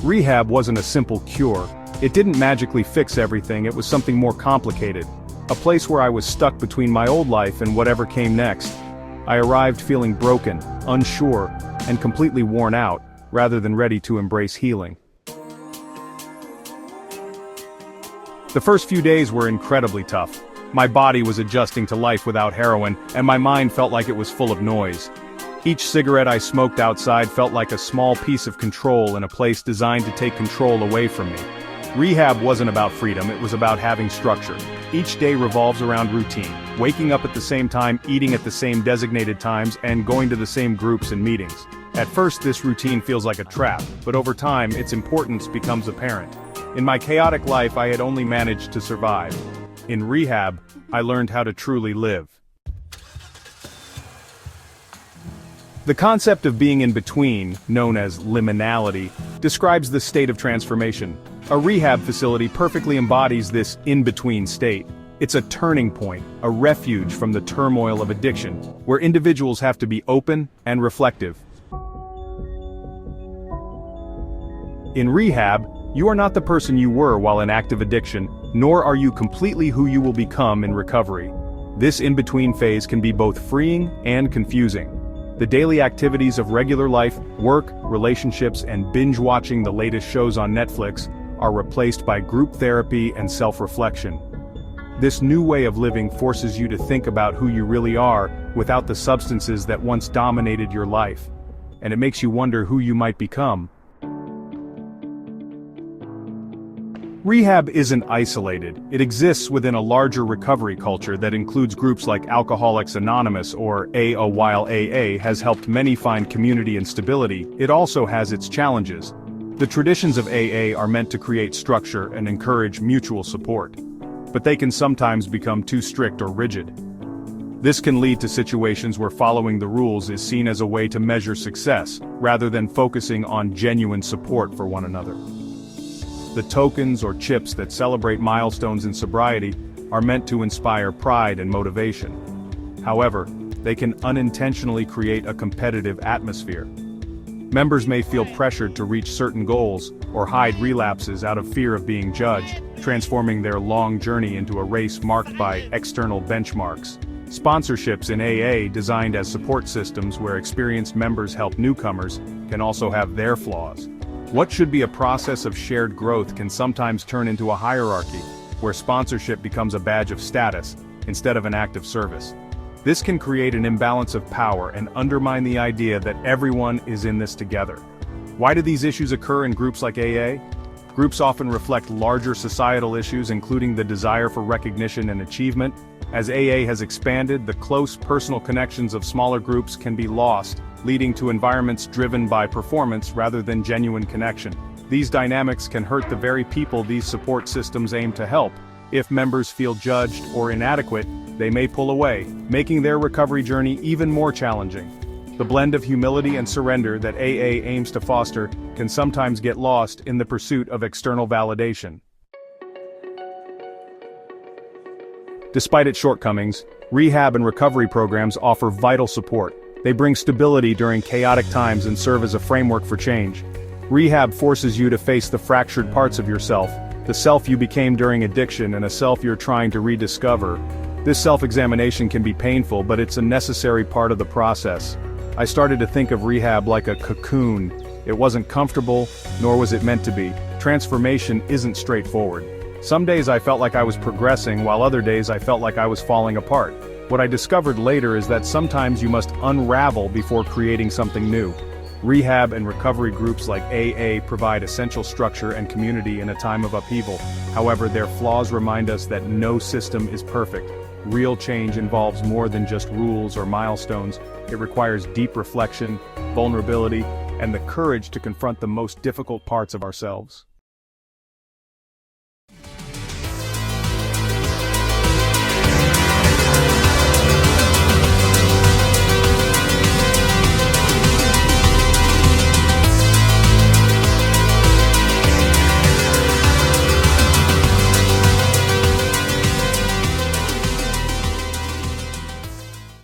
Rehab wasn't a simple cure. It didn't magically fix everything, it was something more complicated. A place where I was stuck between my old life and whatever came next. I arrived feeling broken, unsure, and completely worn out, rather than ready to embrace healing. The first few days were incredibly tough. My body was adjusting to life without heroin, and my mind felt like it was full of noise. Each cigarette I smoked outside felt like a small piece of control in a place designed to take control away from me. Rehab wasn't about freedom, it was about having structure. Each day revolves around routine, waking up at the same time, eating at the same designated times, and going to the same groups and meetings. At first this routine feels like a trap, but over time its importance becomes apparent. In my chaotic life I had only managed to survive. In rehab, I learned how to truly live. The concept of being in between, known as liminality, describes the state of transformation. A rehab facility perfectly embodies this in-between state. It's a turning point, a refuge from the turmoil of addiction, where individuals have to be open and reflective. In rehab, you are not the person you were while in active addiction, nor are you completely who you will become in recovery. This in-between phase can be both freeing and confusing. The daily activities of regular life, work, relationships, and binge-watching the latest shows on Netflix are replaced by group therapy and self-reflection. This new way of living forces you to think about who you really are without the substances that once dominated your life. And it makes you wonder who you might become. Rehab isn't isolated. It exists within a larger recovery culture that includes groups like Alcoholics Anonymous or while AA has helped many find community and stability, it also has its challenges. The traditions of AA are meant to create structure and encourage mutual support. But they can sometimes become too strict or rigid. This can lead to situations where following the rules is seen as a way to measure success, rather than focusing on genuine support for one another. The tokens or chips that celebrate milestones in sobriety are meant to inspire pride and motivation. However, they can unintentionally create a competitive atmosphere. Members may feel pressured to reach certain goals or hide relapses out of fear of being judged, transforming their long journey into a race marked by external benchmarks. Sponsorships in AA, designed as support systems where experienced members help newcomers, can also have their flaws. What should be a process of shared growth can sometimes turn into a hierarchy, where sponsorship becomes a badge of status, instead of an act of service. This can create an imbalance of power and undermine the idea that everyone is in this together. Why do these issues occur in groups like AA? Groups often reflect larger societal issues, including the desire for recognition and achievement. As AA has expanded, the close personal connections of smaller groups can be lost, leading to environments driven by performance rather than genuine connection. These dynamics can hurt the very people these support systems aim to help. If members feel judged or inadequate, they may pull away, making their recovery journey even more challenging. The blend of humility and surrender that AA aims to foster can sometimes get lost in the pursuit of external validation. Despite its shortcomings, rehab and recovery programs offer vital support. They bring stability during chaotic times and serve as a framework for change. Rehab forces you to face the fractured parts of yourself, the self you became during addiction and a self you're trying to rediscover. This self-examination can be painful, but it's a necessary part of the process. I started to think of rehab like a cocoon. It wasn't comfortable, nor was it meant to be. Transformation isn't straightforward. Some days I felt like I was progressing, while other days I felt like I was falling apart. What I discovered later is that sometimes you must unravel before creating something new. Rehab and recovery groups like AA provide essential structure and community in a time of upheaval. However, their flaws remind us that no system is perfect. Real change involves more than just rules or milestones. It requires deep reflection, vulnerability, and the courage to confront the most difficult parts of ourselves.